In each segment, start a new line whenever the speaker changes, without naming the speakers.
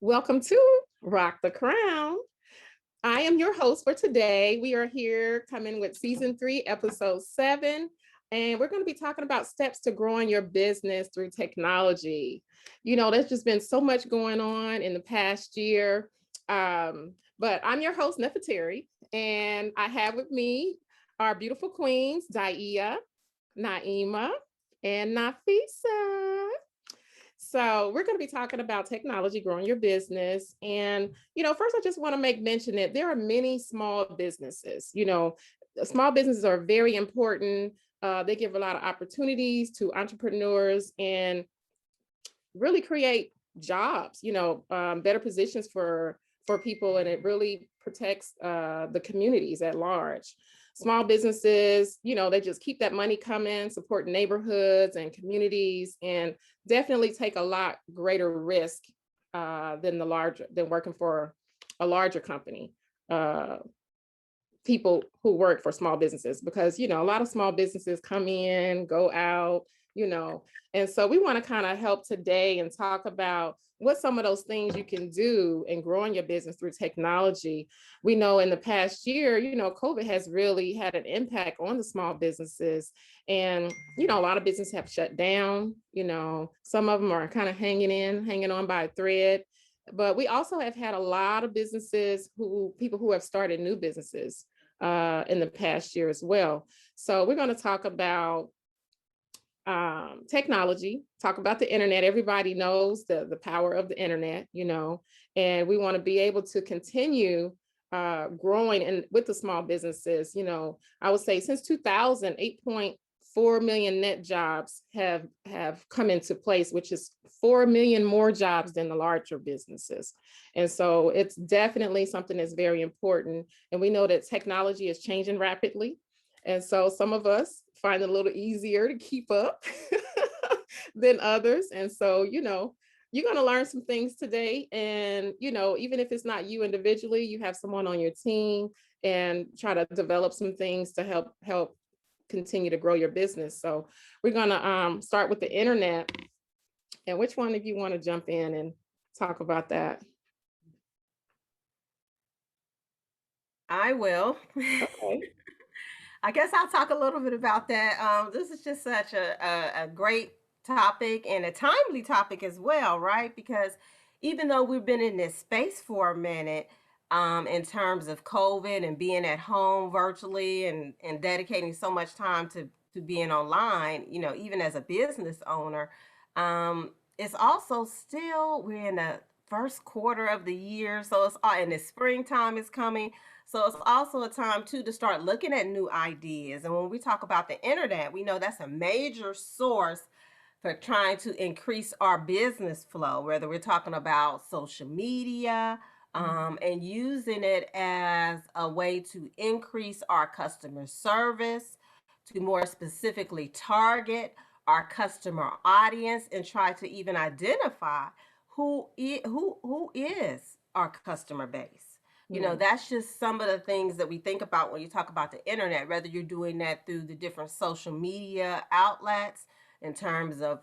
Welcome to Rock the Crown. I am your host for today. We are here coming with season 3, episode 7, and we're going to be talking about steps to growing your business through technology. There's just been so much going on in the past year. But I'm your host, Nefertari, and I have with me our beautiful queens, Daia, Naima, and Nafisa. So we're going to be talking about technology growing your business. And, first I just want to make mention that there are many small businesses. Small businesses are very important. They give a lot of opportunities to entrepreneurs and really create jobs, better positions for people, and it really protects the communities at large. Small businesses, they just keep that money coming, support neighborhoods and communities, and definitely take a lot greater risk than working for a larger company. People who work for small businesses, because a lot of small businesses come in, go out, and so we want to kind of help today and talk about what some of those things you can do in growing your business through technology. We know in the past year, COVID has really had an impact on the small businesses, and a lot of businesses have shut down. Some of them are kind of hanging on by a thread. But we also have had a lot of people who have started new businesses in the past year as well. So we're going to talk about technology, talk about the internet. Everybody knows the power of the internet, and we want to be able to continue growing and with the small businesses. I would say since 2000, 8.4 million net jobs have come into place, which is 4 million more jobs than the larger businesses. And so it's definitely something that's very important. And we know that technology is changing rapidly. And so some of us find it a little easier to keep up than others. And so, you're going to learn some things today. And, even if it's not you individually, you have someone on your team, and try to develop some things to help continue to grow your business. So we're going to start with the internet. And which one of you want to jump in and talk about that?
I will.
Okay.
I guess I'll talk a little bit about that. This is just such a great topic and a timely topic as well, right? Because even though we've been in this space for a minute, in terms of COVID and being at home virtually and dedicating so much time to being online, even as a business owner, it's also still, we're in the first quarter of the year. So it's and the springtime is coming. So it's also a time too to start looking at new ideas. And when we talk about the internet, we know that's a major source for trying to increase our business flow, whether we're talking about social media, and using it as a way to increase our customer service, to more specifically target our customer audience and try to even identify who is our customer base. That's just some of the things that we think about when you talk about the internet, whether you're doing that through the different social media outlets in terms of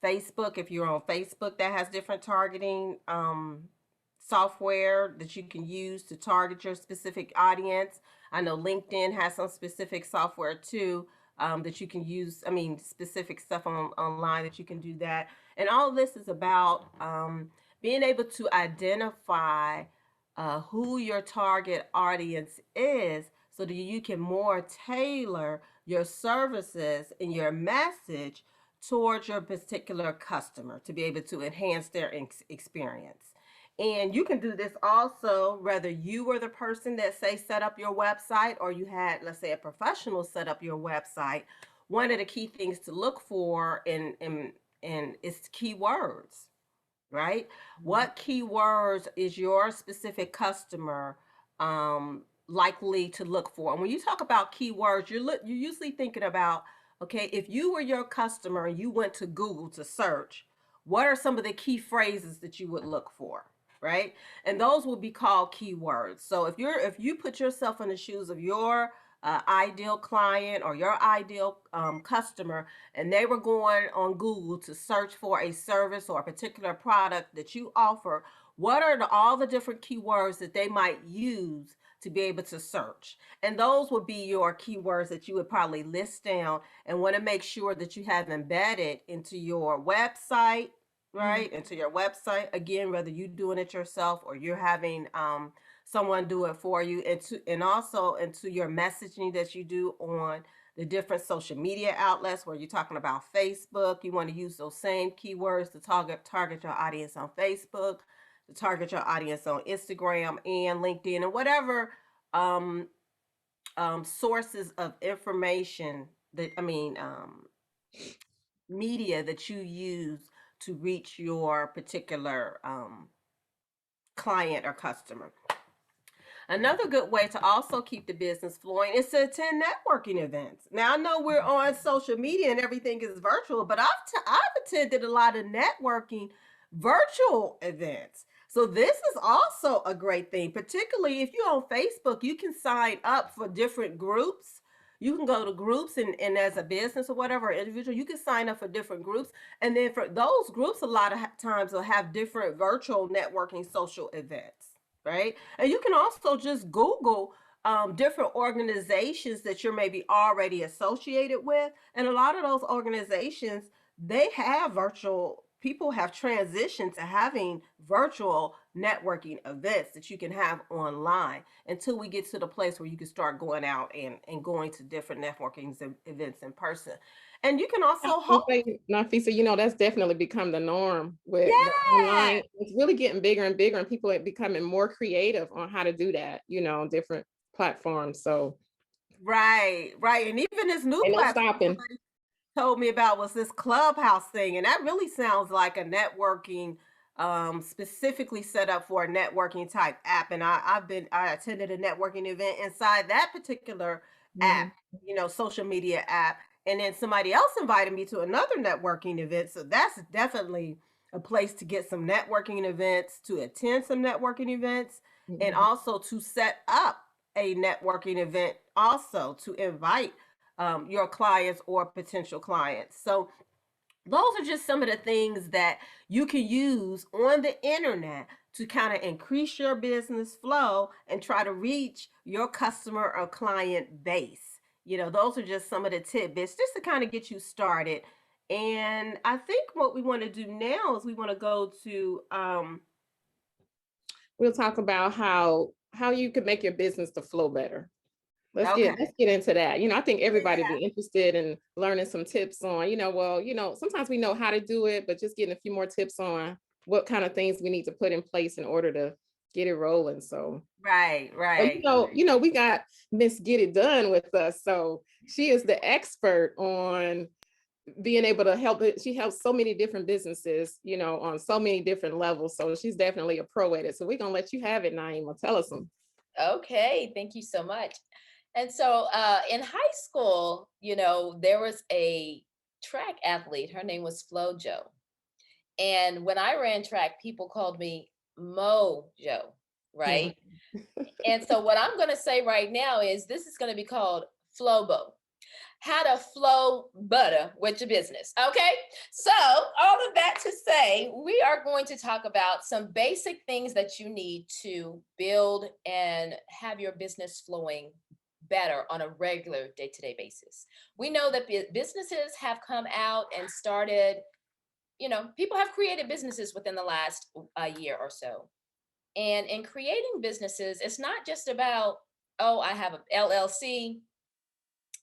Facebook. If you're on Facebook, that has different targeting software that you can use to target your specific audience. I know LinkedIn has some specific software too, that you can use. I mean, specific stuff online that you can do that. And all of this is about being able to identify who your target audience is, so that you can more tailor your services and your message towards your particular customer to be able to enhance their experience. And you can do this also, whether you were the person that, say, set up your website, or you had, let's say, a professional set up your website. One of the key things to look for in is keywords, right? What keywords is your specific customer likely to look for? And when you talk about keywords, you're usually thinking about, okay, if you were your customer and you went to Google to search, what are some of the key phrases that you would look for? Right? And those will be called keywords. So if you put yourself in the shoes of your ideal client or your ideal customer, and they were going on Google to search for a service or a particular product that you offer, what are all the different keywords that they might use to be able to search? And those would be your keywords that you would probably list down and want to make sure that you have embedded into your website, right? Into your website. Again, whether you're doing it yourself or you're having someone do it for you, and also into your messaging that you do on the different social media outlets where you're talking about Facebook. You want to use those same keywords to target your audience on Facebook, to target your audience on Instagram and LinkedIn, and whatever um, sources of information that media that you use to reach your particular client or customer. Another good way to also keep the business flowing is to attend networking events. Now, I know we're on social media and everything is virtual, but I've attended a lot of networking virtual events. So this is also a great thing, particularly if you're on Facebook, you can sign up for different groups. You can go to groups, and as a business or whatever, individual, you can sign up for different groups. And then for those groups, a lot of times will have different virtual networking social events, right? And you can also just Google different organizations that you're maybe already associated with. And a lot of those organizations, they have virtual, people have transitioned to having virtual networking events that you can have online until we get to the place where you can start going out and going to different networking events in person. And you can also
Nafisa, that's definitely become the norm with the
yeah.
online. It's really getting bigger and bigger, and people are becoming more creative on how to do that, different platforms. So
Right, right. And even this new
ain't no
platform
stopping.
somebody told me about was this Clubhouse thing, and that really sounds like a networking specifically set up for a networking type app. And I attended a networking event inside that particular app,
Mhm.
social media app, and then somebody else invited me to another networking event. So that's definitely a place to get some networking events, to attend some networking events, and
Mhm.
also to set up a networking event, also to invite your clients or potential clients. So those are just some of the things that you can use on the internet to kind of increase your business flow and try to reach your customer or client base. Those are just some of the tidbits just to kind of get you started. And I think what we want to do now is we want to go to
We'll talk about how you could make your business to flow better. Let's get
okay.
let's get into that. I think everybody
Yeah.
be interested in learning some tips on, sometimes we know how to do it, but just getting a few more tips on what kind of things we need to put in place in order to get it rolling. So,
Right,
well,
right.
we got Miss Get It Done with us. So she is the expert on being able to help it. She helps so many different businesses, on so many different levels. So she's definitely a pro at it. So we're gonna let you have it, Naima. Tell us some.
Okay, thank you so much. And so in high school, there was a track athlete. Her name was Flo Joe. And when I ran track, people called me Mo Joe,
Yeah.
right? And so what I'm going to say right now is this is going to be called Flobo. How to flow butter with your business. Okay. So, all of that to say, we are going to talk about some basic things that you need to build and have your business flowing better on a regular day-to-day basis. We know that businesses have come out and started, people have created businesses within the last year or so. And in creating businesses, it's not just about, oh, I have an LLC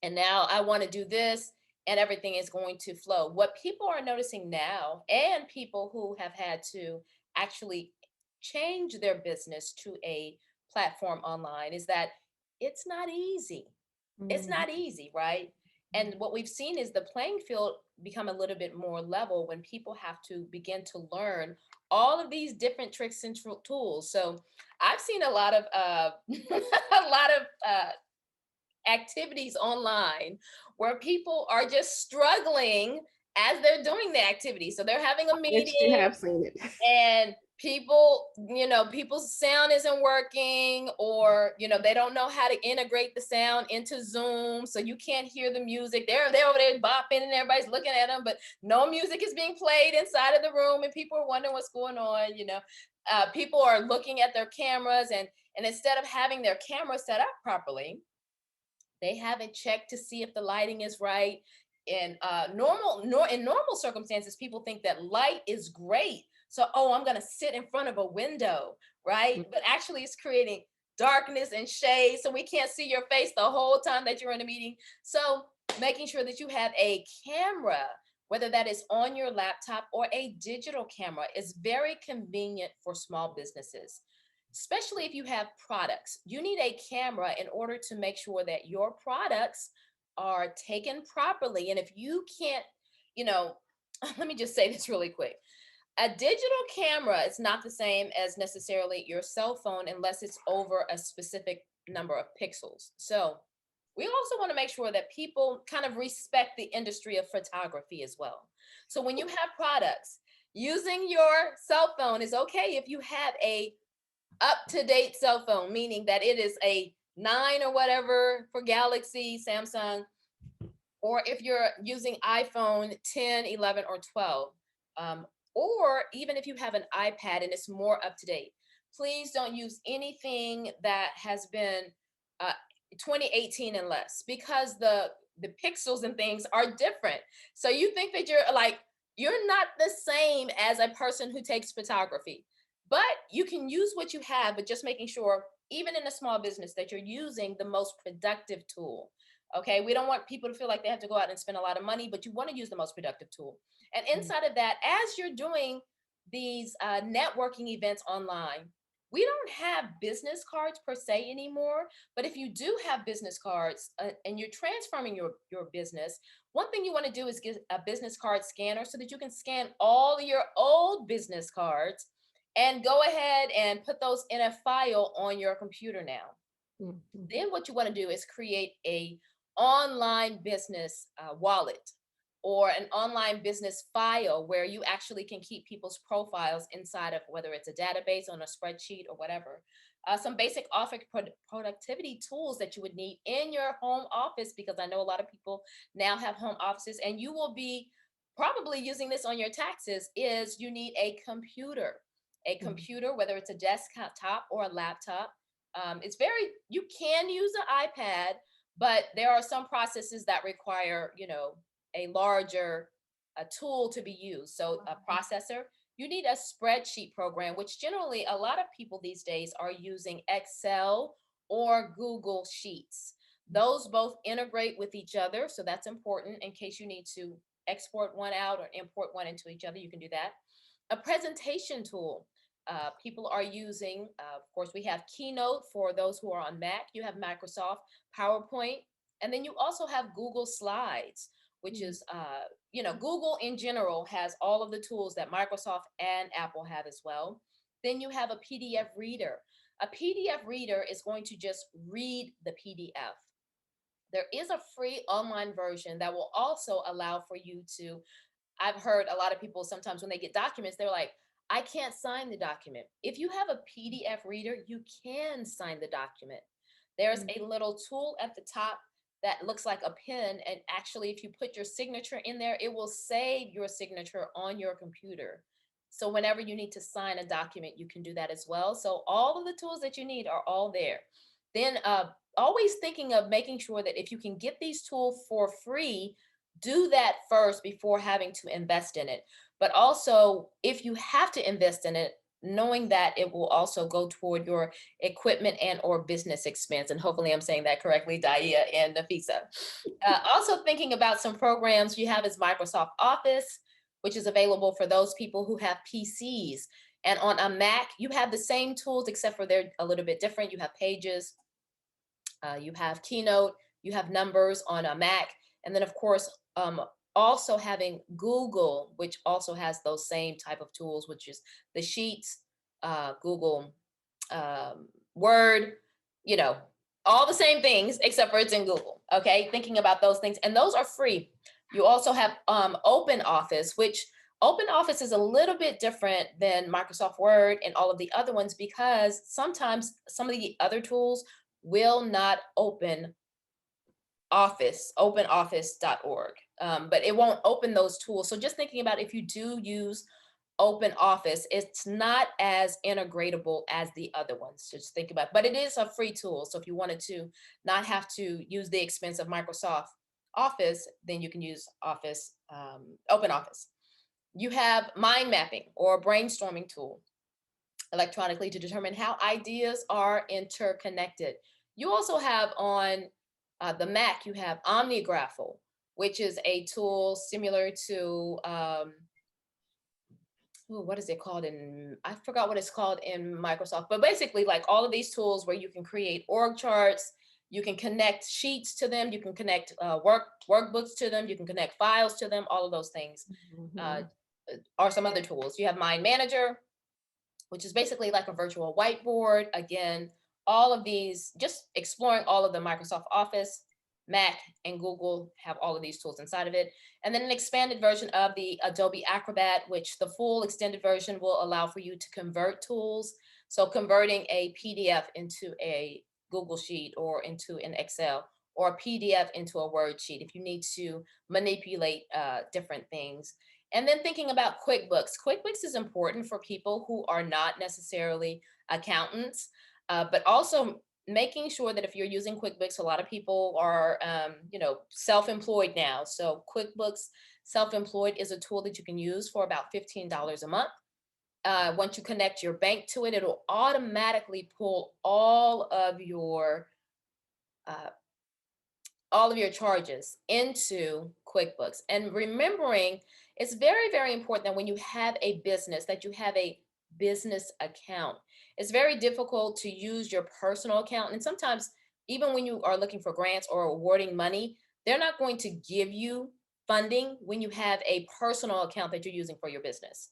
and now I want to do this and everything is going to flow. What people are noticing now, and people who have had to actually change their business to a platform online, is that it's not easy. It's
Mhm.
not easy, right? And what we've seen is the playing field become a little bit more level when people have to begin to learn all of these different tricks and tools. So I've seen a lot of a lot of activities online where people are just struggling as they're doing the activity. So they're having a
Yes, you
meeting
have seen it.
and people's sound isn't working, or they don't know how to integrate the sound into Zoom, so you can't hear the music. They're over there bopping and everybody's looking at them, but no music is being played inside of the room, and people are wondering what's going on. People are looking at their cameras, and instead of having their camera set up properly, they haven't checked to see if the lighting is right. In normal circumstances, people think that light is great. So, I'm going to sit in front of a window, right? But actually, it's creating darkness and shade, so we can't see your face the whole time that you're in a meeting. So, making sure that you have a camera, whether that is on your laptop or a digital camera, is very convenient for small businesses. Especially if you have products, you need a camera in order to make sure that your products are taken properly. And if you can't, you know, let me just say this really quick. A digital camera is not the same as necessarily your cell phone unless it's over a specific number of pixels. So we also want to make sure that people kind of respect the industry of photography as well. So when you have products, using your cell phone is okay if you have a up-to-date cell phone, meaning that it is a 9 or whatever for Galaxy, Samsung, or if you're using iPhone 10, 11, or 12, or even if you have an iPad and it's more up to date. Please don't use anything that has been uh, 2018 and less, because the pixels and things are different. So you think that you're not the same as a person who takes photography, but you can use what you have, but just making sure, even in a small business, that you're using the most productive tool. Okay, we don't want people to feel like they have to go out and spend a lot of money, but you want to use the most productive tool. And inside of that, as you're doing these networking events online, we don't have business cards per se anymore. But if you do have business cards and you're transforming your business, one thing you want to do is get a business card scanner so that you can scan all your old business cards and go ahead and put those in a file on your computer now.
Mhm.
Then what you want to do is create a online business wallet or an online business file where you actually can keep people's profiles inside of, whether it's a database on a spreadsheet or whatever. Some basic office productivity tools that you would need in your home office, because I know a lot of people now have home offices, and you will be probably using this on your taxes, is you need a computer. A computer, whether it's a desktop or a laptop. You can use an iPad, but there are some processes that require, a larger a tool to be used. So a processor, you need a spreadsheet program, which generally a lot of people these days are using Excel or Google Sheets. Those both integrate with each other. So that's important in case you need to export one out or import one into each other. You can do that. A presentation tool. People are using, of course, we have Keynote for those who are on Mac. You have Microsoft PowerPoint, and then you also have Google Slides, which is, Google in general has all of the tools that Microsoft and Apple have as well. Then you have a PDF reader. A PDF reader is going to just read the PDF. There is a free online version that will also allow for you to, I've heard a lot of people sometimes when they get documents, they're like, I can't sign the document. If you have a PDF reader, you can sign the document. There's a little tool at the top that looks like a pen. And actually, if you put your signature in there, it will save your signature on your computer. So whenever you need to sign a document, you can do that as well. So all of the tools that you need are all there. Then always thinking of making sure that if you can get these tools for free, do that first before having to invest in it. But also, if you have to invest in it, knowing that it will also go toward your equipment and or business expense. And hopefully I'm saying that correctly, Daia and Nafisa. Also thinking about some programs you have is Microsoft Office, which is available for those people who have PCs. And on a Mac, you have the same tools, except for they're a little bit different. You have Pages, you have Keynote, you have Numbers on a Mac. And then of course, also having Google, which also has those same type of tools, which is the Sheets, Google Word, all the same things, except for it's in Google. Okay, thinking about those things, and those are free. You also have Open Office, which Open Office is a little bit different than Microsoft Word and all of the other ones because sometimes some of the other tools will not open openoffice.org, but it won't open those tools. So just thinking about if you do use Open Office, it's not as integratable as the other ones. Just think about, but it is a free tool. So if you wanted to not have to use the expense of Microsoft Office, then you can use Open Office. You have mind mapping or brainstorming tool electronically to determine how ideas are interconnected. You also have on the Mac, you have Omnigraffle, which is a tool similar to, what is it called I forgot what it's called in Microsoft, but basically like all of these tools where you can create org charts, you can connect sheets to them, you can connect workbooks to them, you can connect files to them, all of those things are some other tools. You have Mind Manager, which is basically like a virtual whiteboard. Again, all of these, just exploring all of the Microsoft Office, Mac, and Google have all of these tools inside of it. And then an expanded version of the Adobe Acrobat, which the full extended version will allow for you to convert tools. So converting a PDF into a Google Sheet or into an Excel, or a PDF into a Word sheet if you need to manipulate different things. And then thinking about QuickBooks. QuickBooks is important for people who are not necessarily accountants, but also making sure that if you're using QuickBooks, a lot of people are, self-employed now. So QuickBooks Self-Employed is a tool that you can use for about $15 a month. Once you connect your bank to it, it'll automatically pull all of your charges into QuickBooks. And remembering, it's very, very important that when you have a business, that you have a business account. It's very difficult to use your personal account. And sometimes, even when you are looking for grants or awarding money, they're not going to give you funding when you have a personal account that you're using for your business.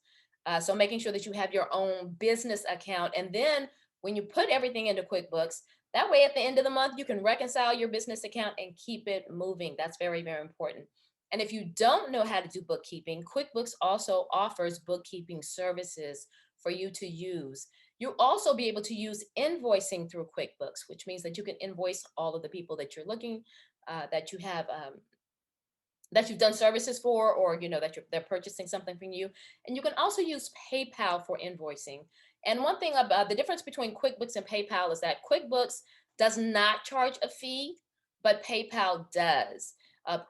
So making sure that you have your own business account. And then when you put everything into QuickBooks, that way at the end of the month, you can reconcile your business account and keep it moving. That's very, very important. And if you don't know how to do bookkeeping, QuickBooks also offers bookkeeping services for you to use. You'll also be able to use invoicing through QuickBooks, which means that you can invoice all of the people that you're looking, that you have, that you've done services for, or that they're purchasing something from you. And you can also use PayPal for invoicing. And one thing about the difference between QuickBooks and PayPal is that QuickBooks does not charge a fee, but PayPal does.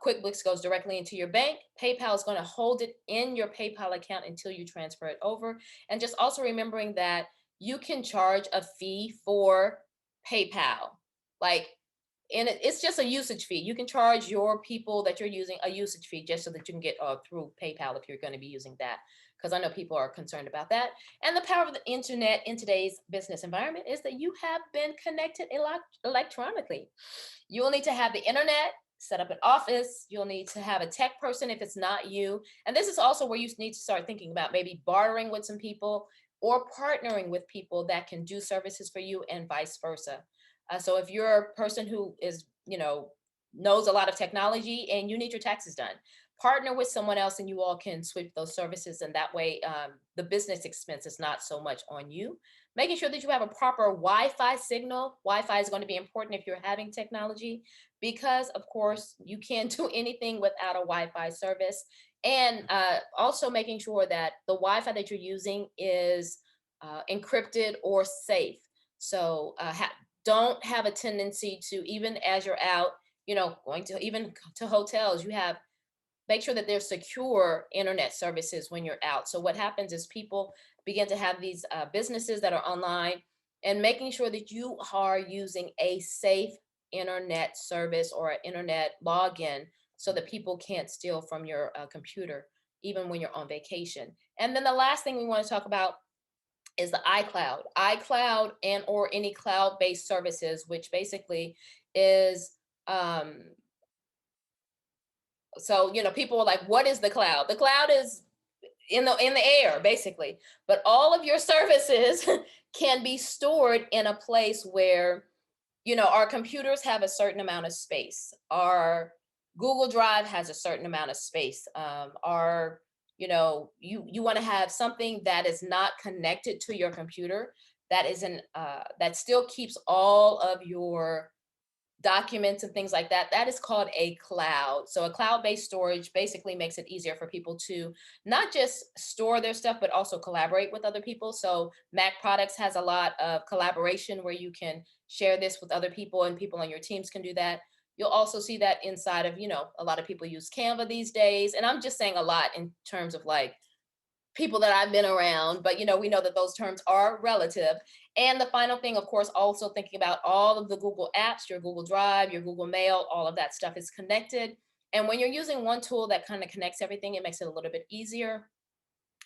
QuickBooks goes directly into your bank. PayPal is going to hold it in your PayPal account until you transfer it over. And just also remembering that you can charge a fee for PayPal. And it's just a usage fee. You can charge your people that you're using a usage fee just so that you can get through PayPal if you're going to be using that, because I know people are concerned about that. And the power of the internet in today's business environment is that you have been connected electronically. You will need to have the internet, set up an office. You'll need to have a tech person if it's not you. And this is also where you need to start thinking about maybe bartering with some people or partnering with people that can do services for you, and vice versa. So if you're a person who is, knows a lot of technology and you need your taxes done, partner with someone else and you all can switch those services. And that way, the business expense is not so much on you. Making sure that you have a proper Wi-Fi signal. Wi-Fi is going to be important if you're having technology, because of course you can't do anything without a Wi-Fi service. And also making sure that the Wi-Fi that you're using is encrypted or safe. So don't have a tendency to, even as you're out, going to even to hotels, make sure that there's secure internet services when you're out. So what happens is people begin to have these businesses that are online, and making sure that you are using a safe internet service or an internet login so that people can't steal from your computer, even when you're on vacation. And then the last thing we want to talk about is the iCloud and or any cloud-based services, which basically is, so, people are like, what is the cloud? The cloud is in the air, basically. But all of your services can be stored in a place where, our computers have a certain amount of space. Our Google Drive has a certain amount of space. Our you want to have something that is not connected to your computer, that isn't that still keeps all of your documents and things like that. That is called a cloud. So a cloud-based storage basically makes it easier for people to not just store their stuff, but also collaborate with other people. So Mac Products has a lot of collaboration where you can share this with other people, and people on your teams can do that. You'll also see that inside of, a lot of people use Canva these days. And I'm just saying a lot in terms of like people that I've been around, but we know that those terms are relative. And the final thing, of course, also thinking about all of the Google apps, your Google Drive, your Google Mail, all of that stuff is connected. And when you're using one tool that kind of connects everything, it makes it a little bit easier.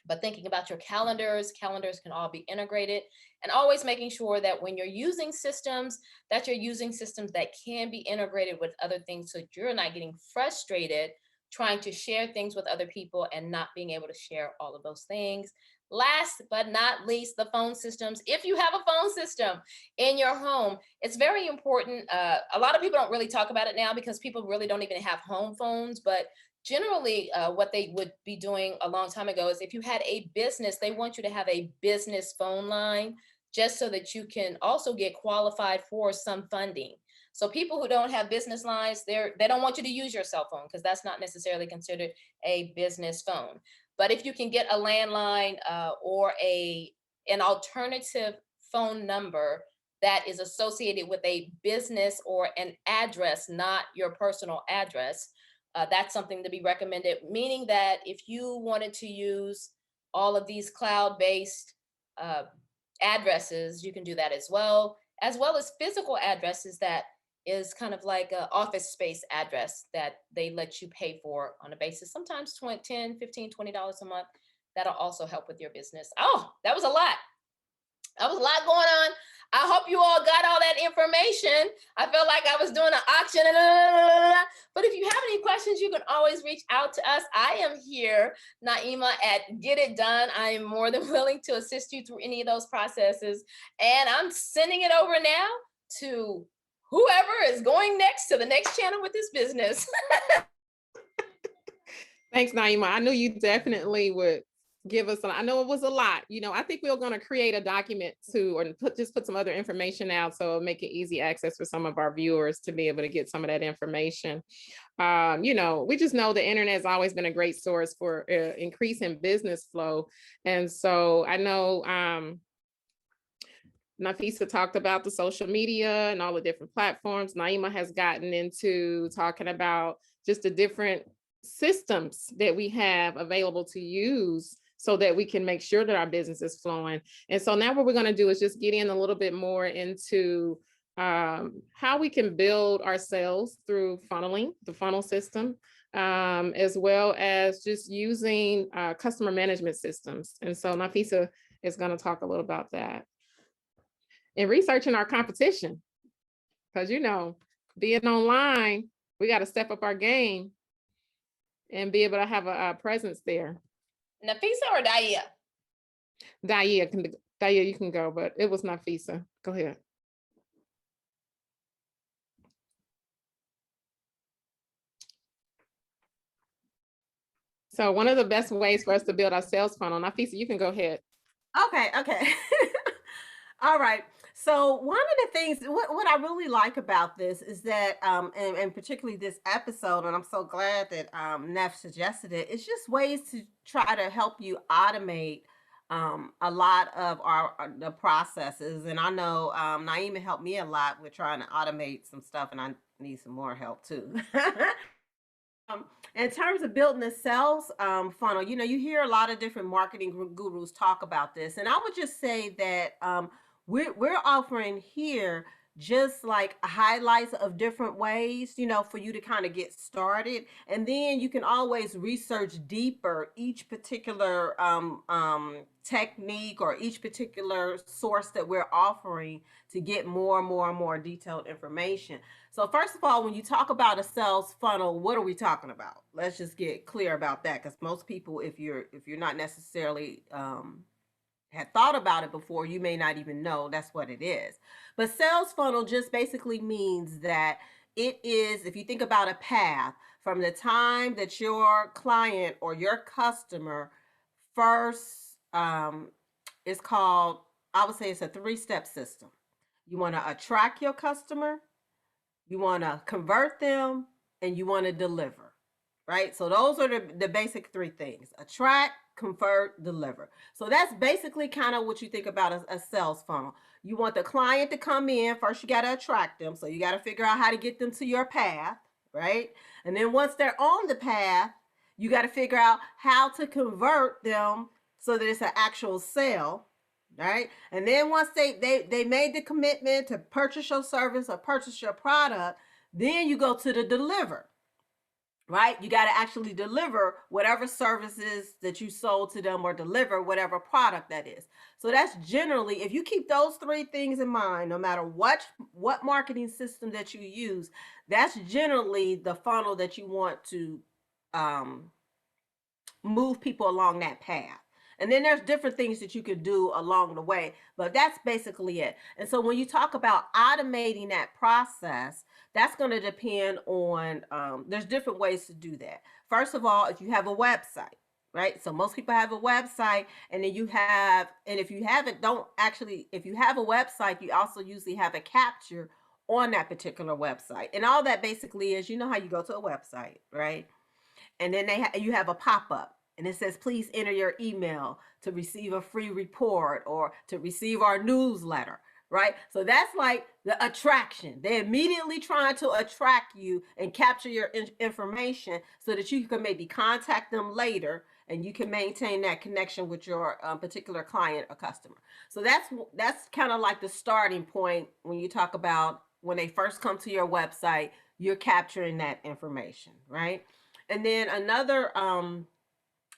But thinking about your calendars can all be integrated, and always making sure that when you're using systems, that you're using systems that can be integrated with other things, so you're not getting frustrated trying to share things with other people and not being able to share all of those things. Last but not least, the phone systems. If you have a phone system in your home, it's very important. A lot of people don't really talk about it now because people really don't even have home phones, but generally what they would be doing a long time ago is if you had a business, they want you to have a business phone line just so that you can also get qualified for some funding. So people who don't have business lines, they don't want you to use your cell phone because that's not necessarily considered a business phone. But if you can get a landline or an alternative phone number that is associated with a business or an address, not your personal address, that's something to be recommended, meaning that if you wanted to use all of these cloud-based uh, addresses, you can do that as well as physical addresses that is kind of like an office space address that they let you pay for on a basis, sometimes 20, 10, 15, $20 a month. That'll also help with your business. Oh, that was a lot. That was a lot going on. I hope you all got all that information. I felt like I was doing an auction. But if you have any questions, you can always reach out to us. I am here, Naima, at Get It Done. I am more than willing to assist you through any of those processes. And I'm sending it over now to whoever is going next to the next channel with this business.
Thanks, Naima. I knew you definitely would give us. I know it was a lot. I think we're going to create a document too, or put some other information out so it'll make it easy access for some of our viewers to be able to get some of that information. We just know the internet has always been a great source for increasing business flow, and so I know Nafisa talked about the social media and all the different platforms. Naima has gotten into talking about just the different systems that we have available to use so that we can make sure that our business is flowing. And so now what we're going to do is just get in a little bit more into how we can build ourselves through funneling, the funnel system, as well as just using customer management systems. And so Nafisa is going to talk a little about that. And researching our competition, because being online, we got to step up our game and be able to have a presence there.
Nafisa or Daya?
Daya, you can go, but it was Nafisa. Go ahead. So one of the best ways for us to build our sales funnel, Nafisa, you can go ahead.
Okay. All right. So one of the things, what I really like about this is that, and particularly this episode, and I'm so glad that Neff suggested it, it's just ways to try to help you automate a lot of the processes. And I know Naima helped me a lot with trying to automate some stuff, and I need some more help too. In terms of building a sales funnel, you hear a lot of different marketing gurus talk about this, and I would just say that we're offering here just like highlights of different ways, for you to kind of get started, and then you can always research deeper each particular technique or each particular source that we're offering to get more and more detailed information. So first of all, when you talk about a sales funnel, what are we talking about? Let's just get clear about that, because most people, if you're not necessarily had thought about it before, you may not even know that's what it is. But sales funnel just basically means that it is, if you think about a path from the time that your client or your customer first, it's called, I would say it's a 3-step system. You want to attract your customer, you want to convert them, and you want to deliver, right? So those are the basic 3 things: attract, convert, deliver. So that's basically kind of what you think about a sales funnel. You want the client to come in. First, you got to attract them. So you got to figure out how to get them to your path, right? And then once they're on the path, you got to figure out how to convert them so that it's an actual sale, right? And then once they made the commitment to purchase your service or purchase your product, then you go to the deliver, right? You got to actually deliver whatever services that you sold to them, or deliver whatever product that is. So that's generally, if you keep those 3 things in mind, no matter what marketing system that you use, that's generally the funnel that you want to move people along that path. And then there's different things that you could do along the way, but that's basically it. And so when you talk about automating that process, that's going to depend on, there's different ways to do that. First of all, if you have a website, right? So most people have a website, and then you have, and if you haven't, don't actually, if you have a website, you also usually have a capture on that particular website. And all that basically is, you know how you go to a website, right? And then you have a pop-up, and it says, please enter your email to receive a free report or to receive our newsletter, right? So that's like the attraction. They're immediately trying to attract you and capture your information so that you can maybe contact them later, and you can maintain that connection with your particular client or customer. So that's kind of like the starting point when you talk about when they first come to your website, you're capturing that information, right? And then another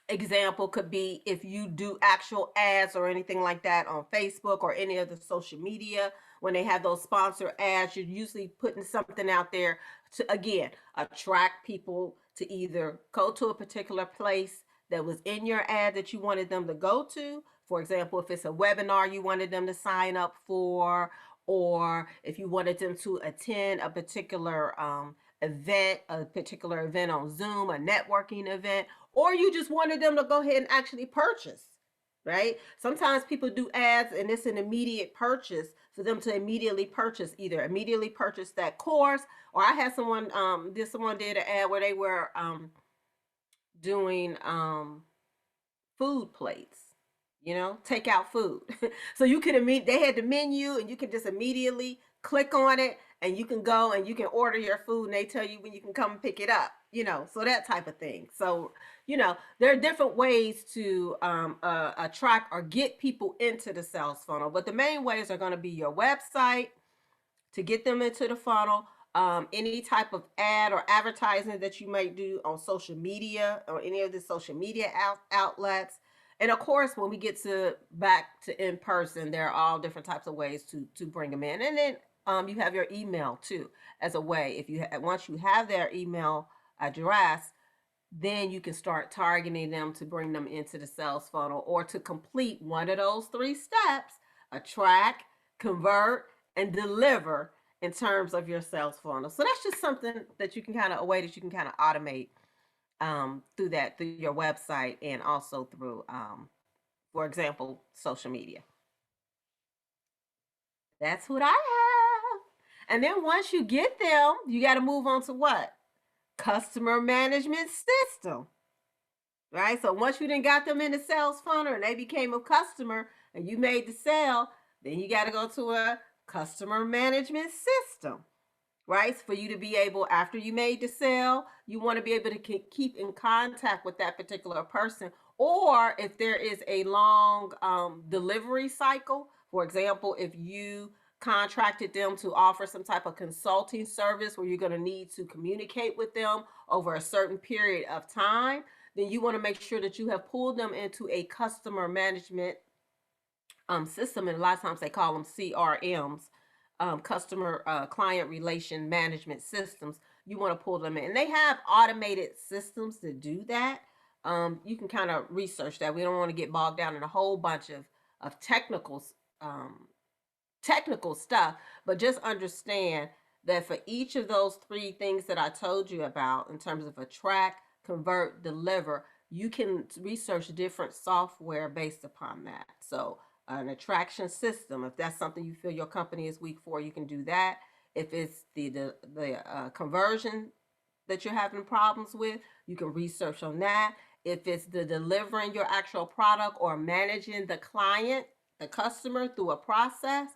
example could be if you do actual ads or anything like that on Facebook or any of the social media. When they have those sponsor ads, you're usually putting something out there to, again, attract people to either go to a particular place that was in your ad that you wanted them to go to. For example, if it's a webinar you wanted them to sign up for, or if you wanted them to attend a particular event, a particular event on Zoom, a networking event, or you just wanted them to go ahead and actually purchase, right? Sometimes people do ads and it's an immediate purchase for them to immediately purchase, either immediately purchase that course, or I had someone did an ad where they were doing food plates, take out food. So you could they had the menu, and you could just immediately click on it, and you can go and you can order your food, and they tell you when you can come and pick it up, so that type of thing. So, there are different ways to attract or get people into the sales funnel, but the main ways are going to be your website to get them into the funnel, any type of ad or advertising that you might do on social media or any of the social media outlets. And of course, when we get back to in person, there are all different types of ways to bring them in. And then you have your email too as a way. Once you have their email address, then you can start targeting them to bring them into the sales funnel, or to complete one of those 3 steps: attract, convert, and deliver in terms of your sales funnel. So that's just something that you can a way that you can kind of automate through your website, and also through, for example, social media. That's what I have. And then once you get them, you got to move on to what? Customer management system, right? So once you then got them in the sales funnel and they became a customer and you made the sale, then you got to go to a customer management system, right? For you to be able, after you made the sale, you want to be able to keep in contact with that particular person. Or if there is a long delivery cycle, for example, if you contracted them to offer some type of consulting service where you're going to need to communicate with them over a certain period of time, then you want to make sure that you have pulled them into a customer management system. And a lot of times they call them CRMs, customer client relation management systems. You want to pull them in, and they have automated systems to do that. You can kind of research that. We don't want to get bogged down in a whole bunch of technical stuff, but just understand that for each of those three things that I told you about in terms of attract, convert, deliver, you can research different software based upon that. So an attraction system, if that's something you feel your company is weak for, you can do that. If it's the conversion that you're having problems with, you can research on that. If it's the delivering your actual product or managing the client, the customer through a process,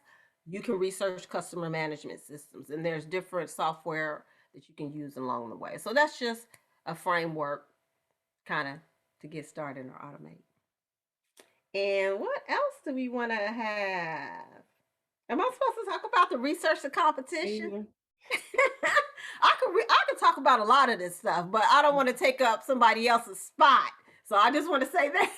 you can research customer management systems. And there's different software that you can use along the way. So that's just a framework kind of to get started or automate. And what else do we want to have? Am I supposed to talk about the research, the competition?
Mhm.
I could talk about a lot of this stuff, but I don't want to take up somebody else's spot. So I just want to say that.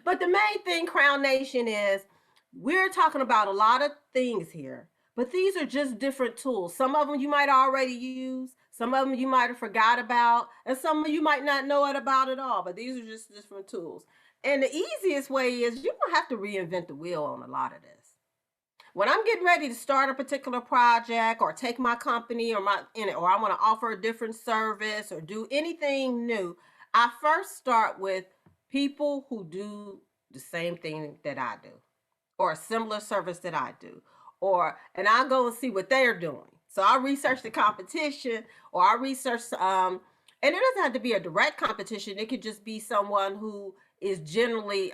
But the main thing, Crown Nation, is we're talking about a lot of things here, but these are just different tools. Some of them you might already use, some of them you might have forgot about, and some of you might not know it about at all, but these are just different tools. And the easiest way is you don't have to reinvent the wheel on a lot of this. When I'm getting ready to start a particular project or take my company or or I want to offer a different service or do anything new, I first start with people who do the same thing that I do or a similar service that I do. And I go and see what they're doing. So I research the competition or I research and it doesn't have to be a direct competition. It could just be someone who is generally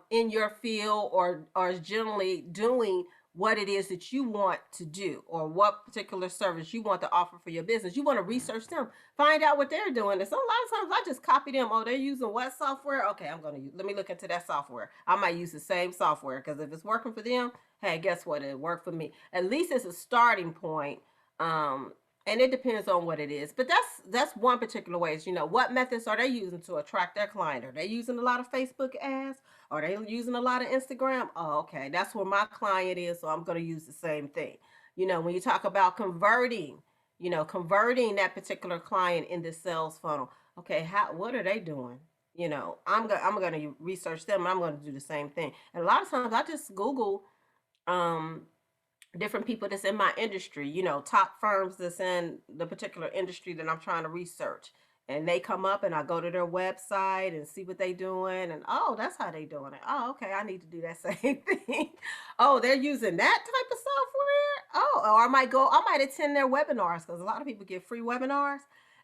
in your field or is generally doing what it is that you want to do or what particular service you want to offer for your business. You want to research them, find out what they're doing. And so a lot of times I just copy them. Oh, they're using what software? Okay, let me look into that software. I might use the same software because if it's working for them, hey, guess what? It worked for me. At least it's a starting point. And it depends on what it is. But that's one particular way is, what methods are they using to attract their client? Are they using a lot of Facebook ads? Are they using a lot of Instagram? Oh, okay. That's where my client is, so I'm going to use the same thing. When you talk about converting that particular client in the sales funnel. Okay, what are they doing? I'm going to research them and I'm going to do the same thing. And a lot of times I just Google different people that's in my industry, top firms that's in the particular industry that I'm trying to research. And they come up and I go to their website and see what they doing. And oh, that's how they doing it. Oh, okay, I need to do that same thing. Oh, they're using that type of software. Oh, or I might attend their webinars because a lot of people get free webinars.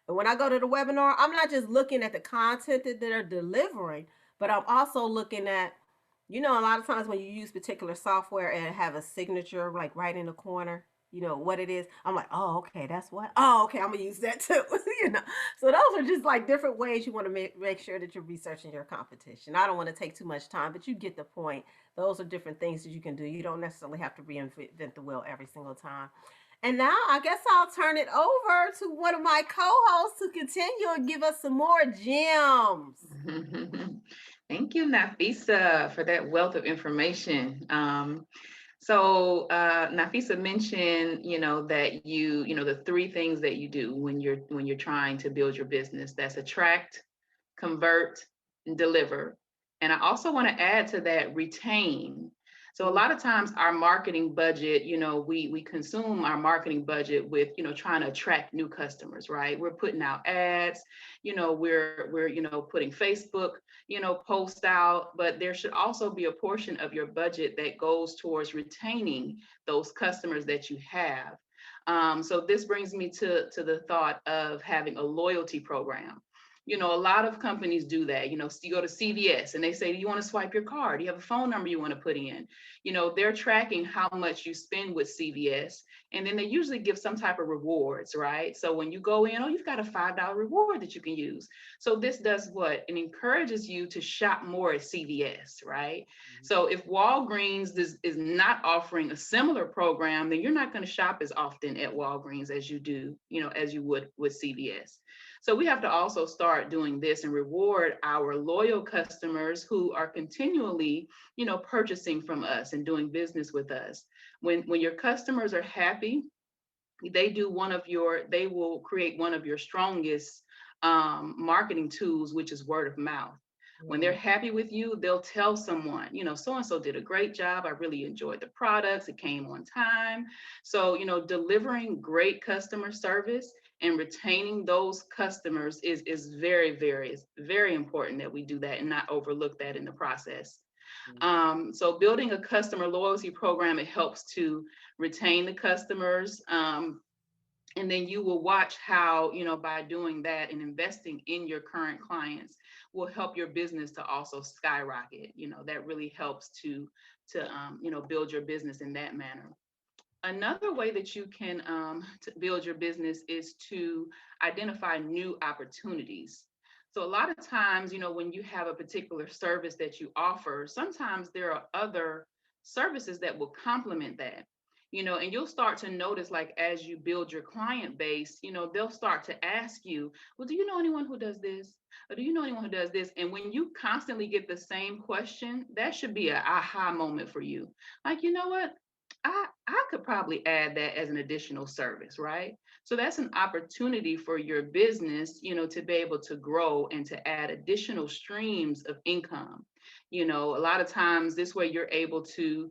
And when I go to the webinar, I'm not just looking at the content that they're delivering, but I'm also looking at a lot of times when you use particular software and have a signature like right in the corner, what it is. I'm like, oh, okay, that's what. Oh, okay, I'm gonna use that too. So those are just like different ways you want to make sure that you're researching your competition. I don't want to take too much time, but you get the point. Those are different things that you can do. You don't necessarily have to reinvent the wheel every single time. And now I guess I'll turn it over to one of my co-hosts to continue and give us some more gems.
Thank you, Nafisa, for that wealth of information. Nafisa mentioned, that the three things that you do when you're trying to build your business. That's attract, convert, and deliver. And I also want to add to that, retain. So a lot of times our marketing budget, we consume our marketing budget with, trying to attract new customers, right? We're putting out ads, we're putting Facebook, post out, but there should also be a portion of your budget that goes towards retaining those customers that you have. So this brings me to the thought of having a loyalty program. A lot of companies do that. You go to CVS and they say, do you want to swipe your card? Do you have a phone number you want to put in? They're tracking how much you spend with CVS. And then they usually give some type of rewards, right? So when you go in, you've got a $5 reward that you can use. So this does what? It encourages you to shop more at CVS, right? Mm-hmm. So if Walgreens is not offering a similar program, then you're not going to shop as often at Walgreens as you do, as you would with CVS. So we have to also start doing this and reward our loyal customers who are continually, purchasing from us and doing business with us. When your customers are happy, they will create one of your strongest marketing tools, which is word of mouth. When they're happy with you, they'll tell someone, so and so did a great job. I really enjoyed the products. It came on time. So, delivering great customer service and retaining those customers is very, very, it's very important that we do that and not overlook that in the process. So building a customer loyalty program, it helps to retain the customers. And then you will watch how, by doing that and investing in your current clients will help your business to also skyrocket. That really helps to build your business in that manner. Another way that you can to build your business is to identify new opportunities. So a lot of times, when you have a particular service that you offer, sometimes there are other services that will complement that. And you'll start to notice, like, as you build your client base, they'll start to ask you, well, do you know anyone who does this? Or do you know anyone who does this? And when you constantly get the same question, that should be an aha moment for you. Like, you know what? I could probably add that as an additional service, right? So that's an opportunity for your business, to be able to grow and to add additional streams of income. A lot of times this way you're able to,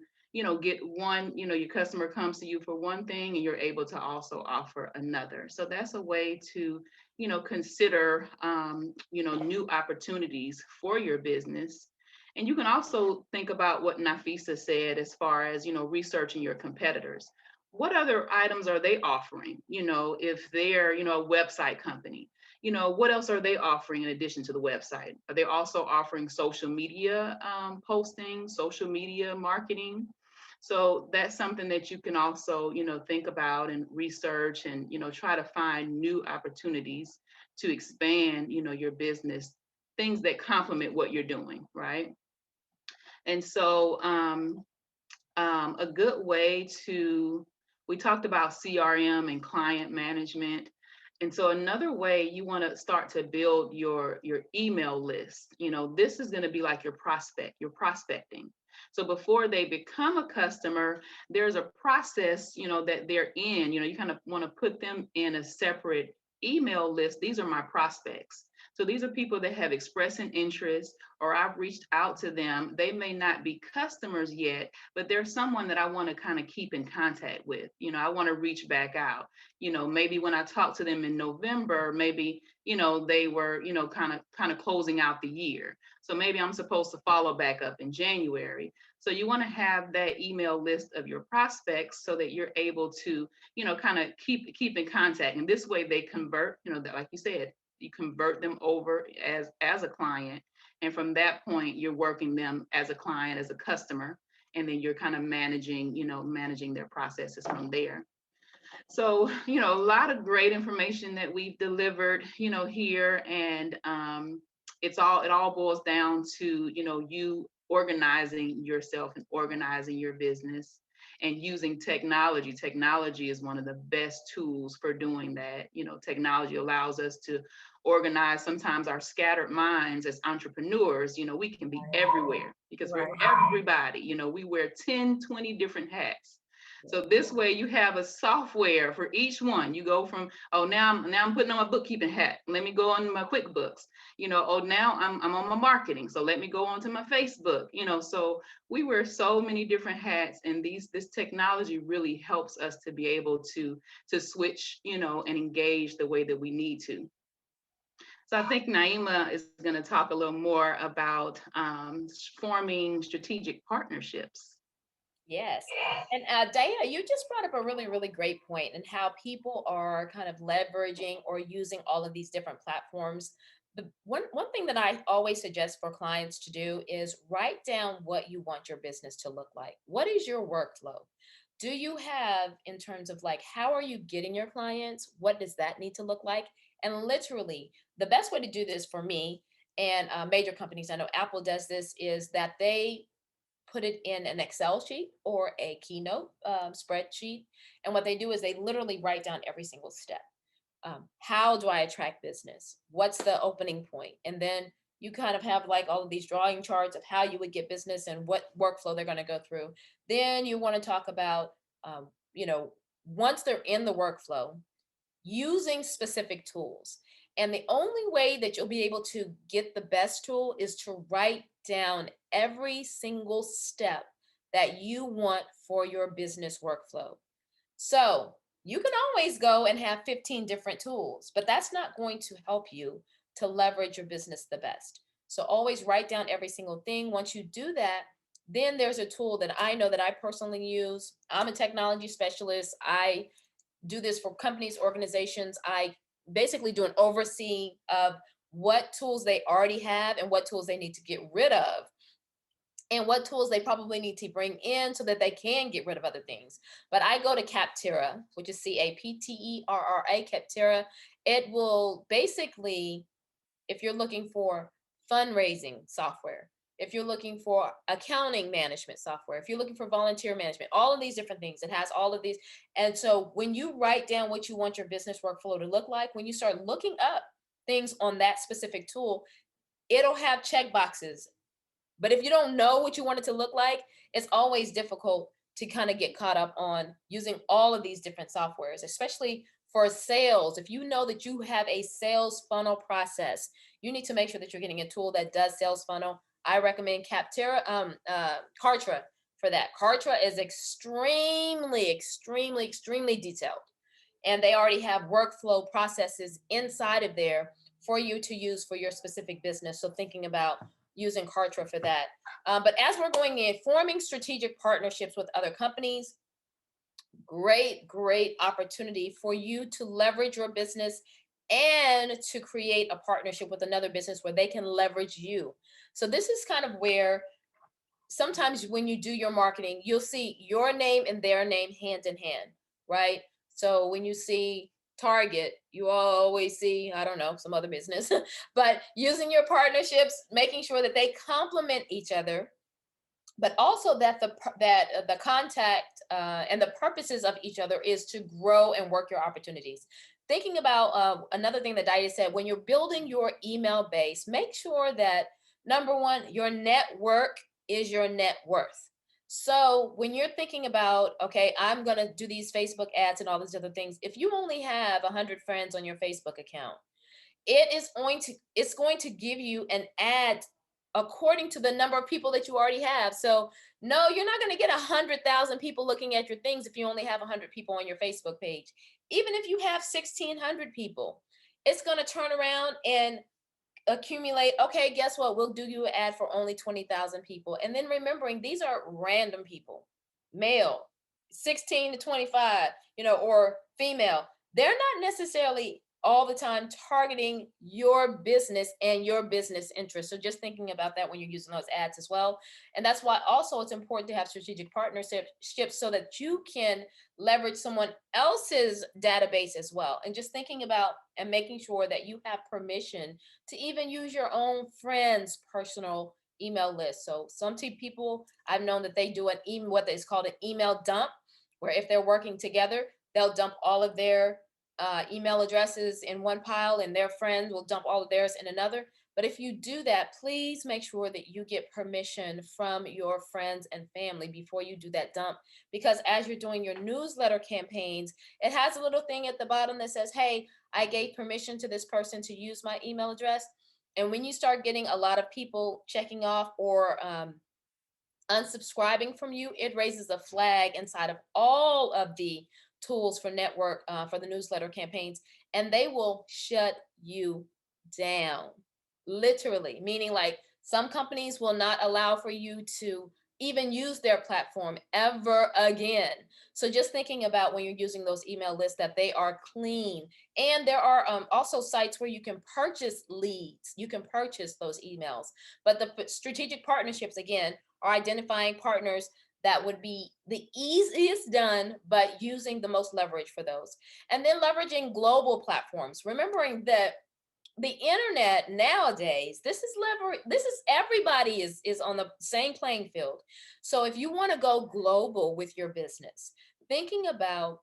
get one, your customer comes to you for one thing and you're able to also offer another. So that's a way to, consider, new opportunities for your business. And you can also think about what Nafisa said as far as, researching your competitors. What other items are they offering? If they're, a website company, what else are they offering in addition to the website? Are they also offering social media posting, social media marketing? So that's something that you can also, think about and research and, try to find new opportunities to expand, your business, things that complement what you're doing, right? And so a good way we talked about CRM and client management. And so another way you want to start to build your email list, this is going to be like your prospecting. So before they become a customer, there's a process, that they're in, you kind of want to put them in a separate email list. These are my prospects. So these are people that have expressed an interest, or I've reached out to them. They may not be customers yet, but they're someone that I want to kind of keep in contact with. I want to reach back out. Maybe when I talked to them in November, maybe, they were, kind of closing out the year. So maybe I'm supposed to follow back up in January. So you want to have that email list of your prospects so that you're able to, kind of keep in contact. And this way they convert, that, like you said, you convert them over as a client. And from that point, you're working them as a client, as a customer, and then you're kind of managing their processes from there. So, a lot of great information that we've delivered, here, and it all boils down to, you organizing yourself and organizing your business and using technology. Technology is one of the best tools for doing that. Technology allows us to organize sometimes our scattered minds as entrepreneurs. We can be everywhere because we're everybody. We wear 10, 20 different hats. So this way you have a software for each one. You go from, oh, now I'm putting on my bookkeeping hat. Let me go on my Quickbooks. Oh, now I'm on my marketing. So let me go on to my Facebook. So we wear so many different hats, and this technology really helps us to be able to switch, and engage the way that we need to. So I think Naima is going to talk a little more about forming strategic partnerships.
Yes. And Diana, you just brought up a really, really great point and how people are kind of leveraging or using all of these different platforms. The one thing that I always suggest for clients to do is write down what you want your business to look like. What is your workflow? Do you have, in terms of like, how are you getting your clients? What does that need to look like? And literally, the best way to do this for me and major companies, I know Apple does this, is that they put it in an Excel sheet or a Keynote spreadsheet. And what they do is they literally write down every single step. How do I attract business? What's the opening point? And then you kind of have like all of these drawing charts of how you would get business and what workflow they're going to go through. Then you want to talk about, once they're in the workflow, using specific tools. And the only way that you'll be able to get the best tool is to write down every single step that you want for your business workflow. So you can always go and have 15 different tools, but that's not going to help you to leverage your business the best. So always write down every single thing. Once you do that, then there's a tool that I know that I personally use. I'm a technology specialist. I do this for companies, organizations. I basically do an overseeing of what tools they already have and what tools they need to get rid of, and what tools they probably need to bring in so that they can get rid of other things. But I go to Capterra, which is Capterra, Capterra. It will basically, if you're looking for fundraising software, if you're looking for accounting management software, if you're looking for volunteer management, all of these different things, it has all of these. And so when you write down what you want your business workflow to look like, when you start looking up things on that specific tool, it'll have check boxes. But if you don't know what you want it to look like, it's always difficult to kind of get caught up on using all of these different softwares, especially for sales. If you know that you have a sales funnel process, you need to make sure that you're getting a tool that does sales funnel. I recommend Kartra for that. Kartra is extremely detailed, and they already have workflow processes inside of there for you to use for your specific business. So thinking about using Kartra for that. But as we're going in, forming strategic partnerships with other companies, great opportunity for you to leverage your business and to create a partnership with another business where they can leverage you. So this is kind of where sometimes when you do your marketing, you'll see your name and their name hand in hand, right? So when you see Target, you always see, I don't know, some other business, but using your partnerships, making sure that they complement each other, but also that the contact and the purposes of each other is to grow and work your opportunities. Thinking about another thing that Diane said, when you're building your email base, make sure that number one, your network is your net worth. So when you're thinking about, okay, I'm going to do these Facebook ads and all these other things, if you only have 100 friends on your Facebook account, it's going to give you an ad according to the number of people that you already have. So no, you're not going to get 100,000 people looking at your things if you only have 100 people on your Facebook page. Even if you have 1,600 people, it's going to turn around and accumulate. Okay, guess what? We'll do you an ad for only 20,000 people. And then remembering these are random people, male, 16 to 25, or female. They're not necessarily all the time targeting your business and your business interests. So just thinking about that when you're using those ads as well. And that's why also it's important to have strategic partnerships so that you can leverage someone else's database as well. And just thinking about and making sure that you have permission to even use your own friends' personal email list. So some people, I've known that they do what is called an email dump, where if they're working together, they'll dump all of their email addresses in one pile and their friends will dump all of theirs in another. But if you do that, please make sure that you get permission from your friends and family before you do that dump. Because as you're doing your newsletter campaigns, it has a little thing at the bottom that says, hey, I gave permission to this person to use my email address. And when you start getting a lot of people checking off or unsubscribing from you, it raises a flag inside of all of the tools for network for the newsletter campaigns, and they will shut you down, literally, meaning like some companies will not allow for you to even use their platform ever again. So just thinking about when you're using those email lists that they are clean. And there are also sites where you can purchase leads, you can purchase those emails. But the strategic partnerships, again, are identifying partners that would be the easiest done, but using the most leverage for those. And then leveraging global platforms, remembering that the internet nowadays, this is everybody is on the same playing field. So if you want to go global with your business, thinking about,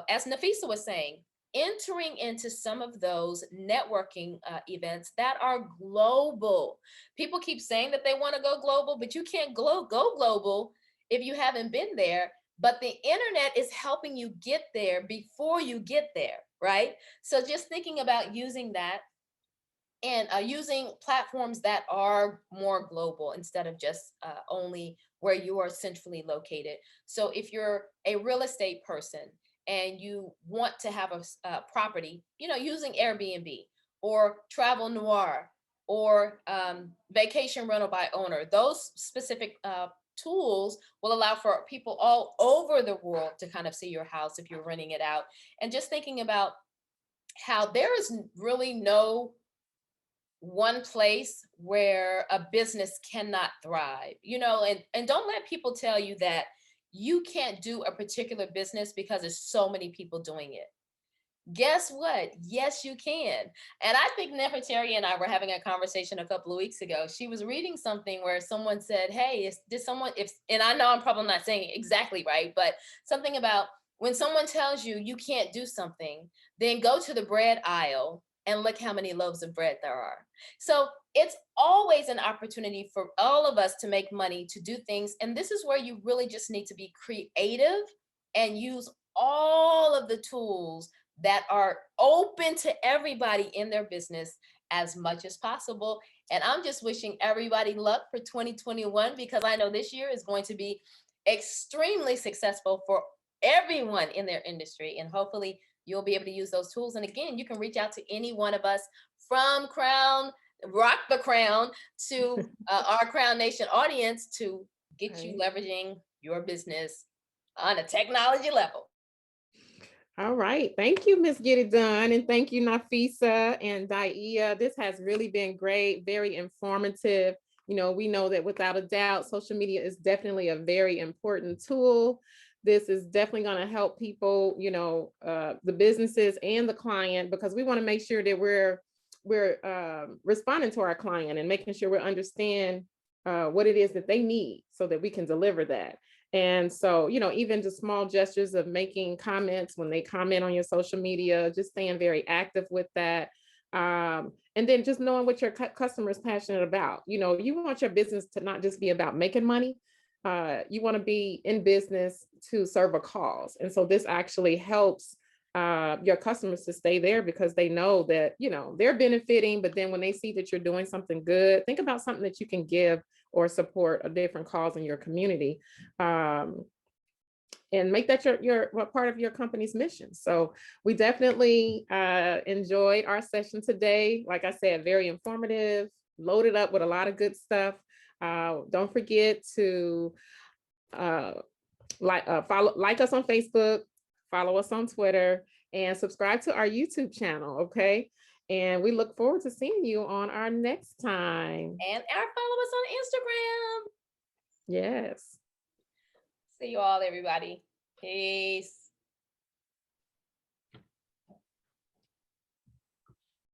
as Nafisa was saying, entering into some of those networking events that are global. People keep saying that they want to go global, but you can't go global if you haven't been there. But the internet is helping you get there before you get there, right? So just thinking about using that and using platforms that are more global instead of just only where you are centrally located. So if you're a real estate person and you want to have a property, using Airbnb or Travel Noir or vacation rental by owner, those specific tools will allow for people all over the world to kind of see your house if you're renting it out. And just thinking about how there is really no one place where a business cannot thrive, and don't let people tell you that you can't do a particular business because there's so many people doing it. Guess what? Yes, you can. And I think Nefertari and I were having a conversation a couple of weeks ago. She was reading something where someone said, hey, and I know I'm probably not saying it exactly right, but something about when someone tells you you can't do something, then go to the bread aisle and look how many loaves of bread there are. So it's always an opportunity for all of us to make money, to do things. And this is where you really just need to be creative and use all of the tools that are open to everybody in their business as much as possible. And I'm just wishing everybody luck for 2021, because I know this year is going to be extremely successful for everyone in their industry. And hopefully you'll be able to use those tools. And again, you can reach out to any one of us, from Rock the Crown to our Crown Nation audience, to get you leveraging your business on a technology level.
All right. Thank you, Ms. Get It Done. And thank you, Nafisa and Daia. This has really been great, very informative. We know that without a doubt, social media is definitely a very important tool. This is definitely going to help people, the businesses and the client, because we want to make sure that we're responding to our client and making sure we understand what it is that they need so that we can deliver that. And so, even just small gestures of making comments when they comment on your social media, just staying very active with that. And then just knowing what your customer is passionate about. You want your business to not just be about making money. You want to be in business to serve a cause. And so this actually helps your customers to stay there, because they know that, they're benefiting. But then when they see that you're doing something good, think about something that you can give or support a different cause in your community, and make that your part of your company's mission. So we definitely enjoyed our session today. Like I said, very informative, loaded up with a lot of good stuff. Don't forget to like us on Facebook, follow us on Twitter, and subscribe to our YouTube channel. Okay. And we look forward to seeing you on our next time.
And follow us on Instagram.
Yes.
See you all, everybody. Peace.